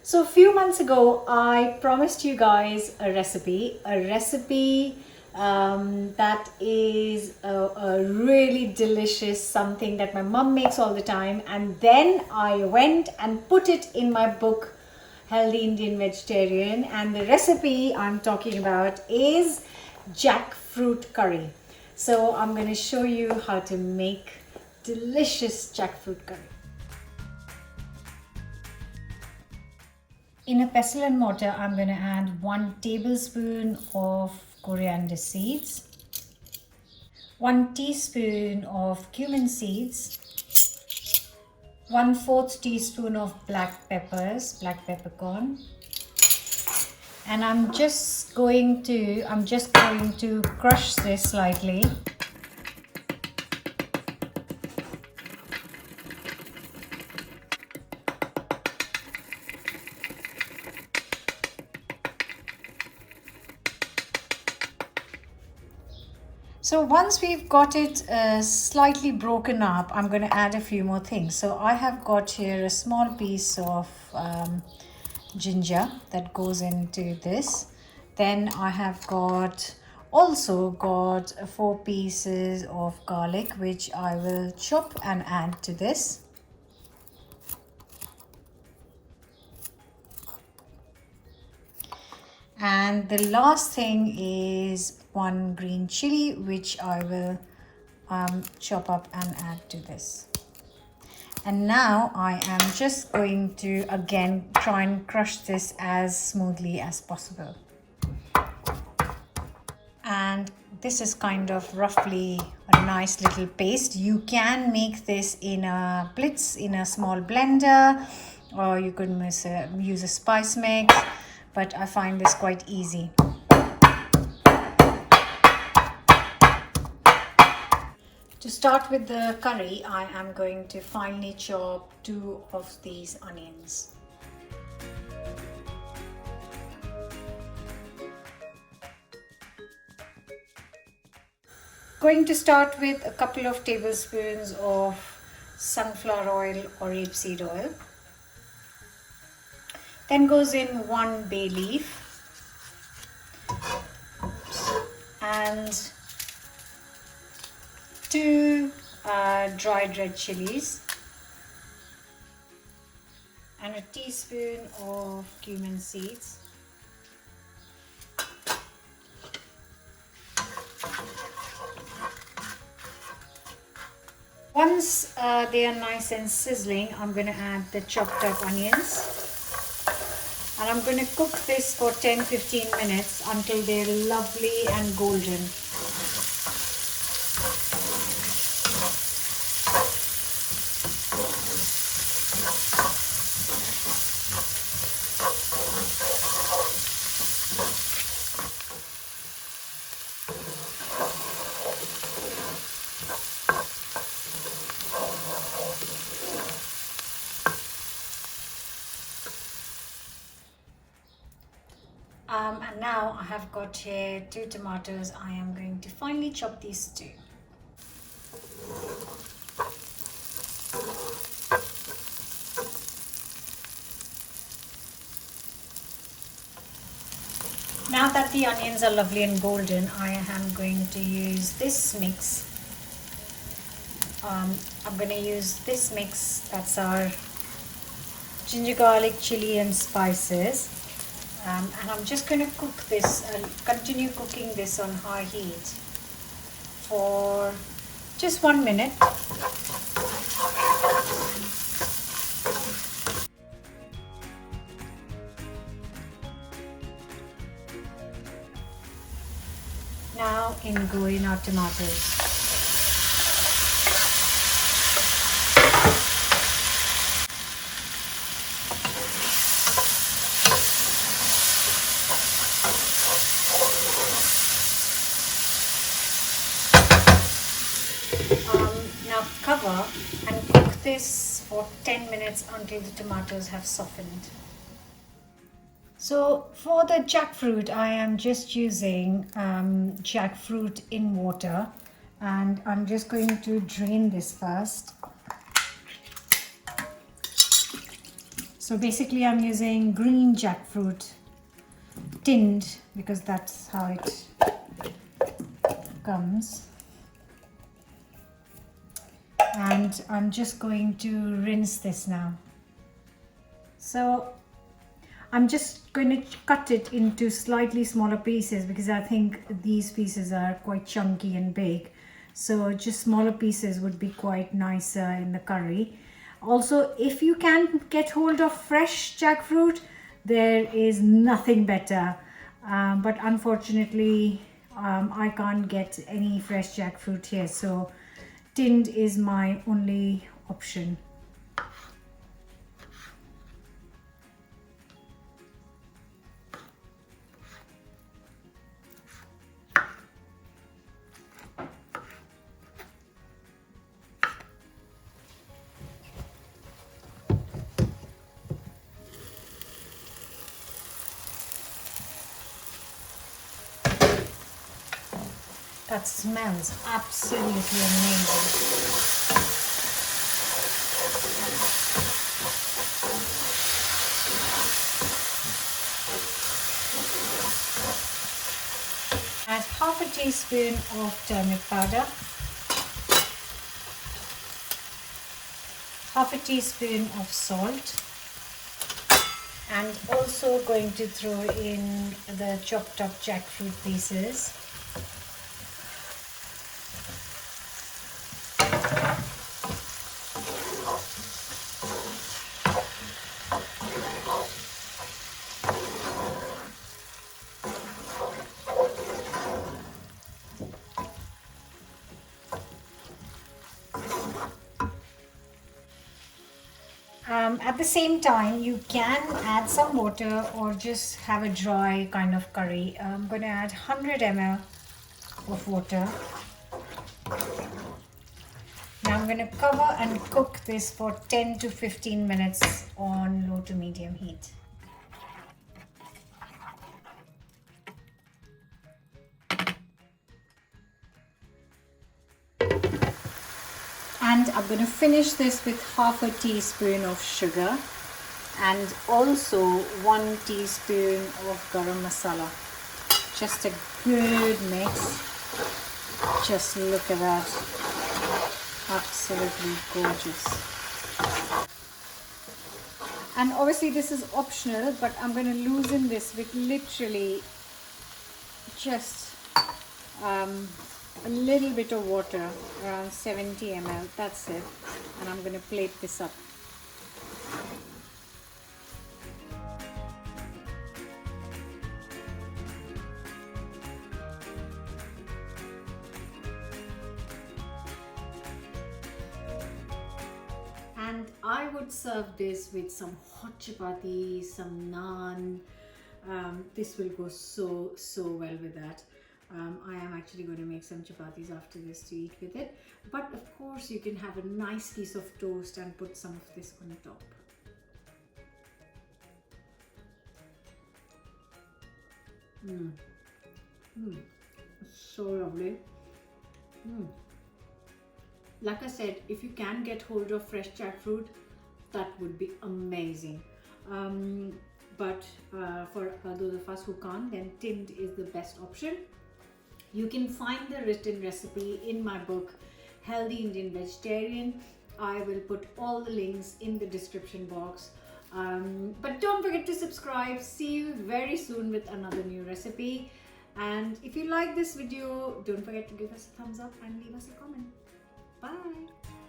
So a few months ago, I promised you guys a recipe that is a really delicious something that my mom makes all the time. And then I went and put it in my book, Healthy Indian Vegetarian. And the recipe I'm talking about is jackfruit curry. So I'm going to show you how to make delicious jackfruit curry. In a pestle and mortar, I'm going to add 1 tablespoon of coriander seeds, 1 teaspoon of cumin seeds, 1/4 teaspoon of black peppercorn, and I'm just going to crush this slightly. So once we've got it slightly broken up, I'm going to add a few more things. So I have got here a small piece of ginger that goes into this. Then I have also got 4 pieces of garlic, which I will chop and add to this. And the last thing is 1 green chili, which I will chop up and add to this. And now I am just going to again try and crush this as smoothly as possible. And this is kind of roughly a nice little paste. You can make this in a blitz, in a small blender, or you could use a spice mix, but I find this quite easy. To start with the curry, I am going to finely chop 2 of these onions. Going to start with a couple of tablespoons of sunflower oil or rapeseed oil. Then goes in 1 bay leaf and 2 dried red chilies and a teaspoon of cumin seeds. Once they are nice and sizzling, I'm going to add the chopped up onions. And I'm going to cook this for 10-15 minutes until they're lovely and golden. And now I have got here 2 tomatoes. I am going to finely chop these 2. Now that the onions are lovely and golden, I am going to use this mix. I'm going to use this mix, that's our ginger, garlic, chili and spices. And I'm just going to cook this, continue cooking this on high heat for just 1 minute. Now go in our tomatoes. Now cover and cook this for 10 minutes until the tomatoes have softened. So for the jackfruit, I am just using jackfruit in water, and I'm just going to drain this first. So basically I'm using green jackfruit, tinned, because that's how it comes. And I'm just going to rinse this now. So I'm just going to cut it into slightly smaller pieces because I think these pieces are quite chunky and big. So just smaller pieces would be quite nicer in the curry. Also, if you can get hold of fresh jackfruit, there is nothing better. But unfortunately, I can't get any fresh jackfruit here. So tinned is my only option. That smells absolutely amazing. Add half a teaspoon of turmeric powder, half a teaspoon of salt, and also going to throw in the chopped up jackfruit pieces. At the same time, you can add some water or just have a dry kind of curry. I'm going to add 100 ml of water. Now I'm going to cover and cook this for 10 to 15 minutes on low to medium heat. And I'm going to finish this with half a teaspoon of sugar and also 1 teaspoon of garam masala. Just a good mix. Just look at that. Absolutely gorgeous. And obviously this is optional, but I'm going to loosen this with literally just a little bit of water, around 70 ml, that's it. And I'm going to plate this up. And I would serve this with some hot chapati, some naan. This will go so well with that. I am actually going to make some chapatis after this to eat with it. But of course you can have a nice piece of toast and put some of this on top. So lovely. Like I said, if you can get hold of fresh jackfruit, that would be amazing. But for those of us who can't, then tinned is the best option. You can find the written recipe in my book, Healthy Indian Vegetarian. I will put all the links in the description box. But don't forget to subscribe. See you very soon with another new recipe. And if you like this video, don't forget to give us a thumbs up and leave us a comment. Bye.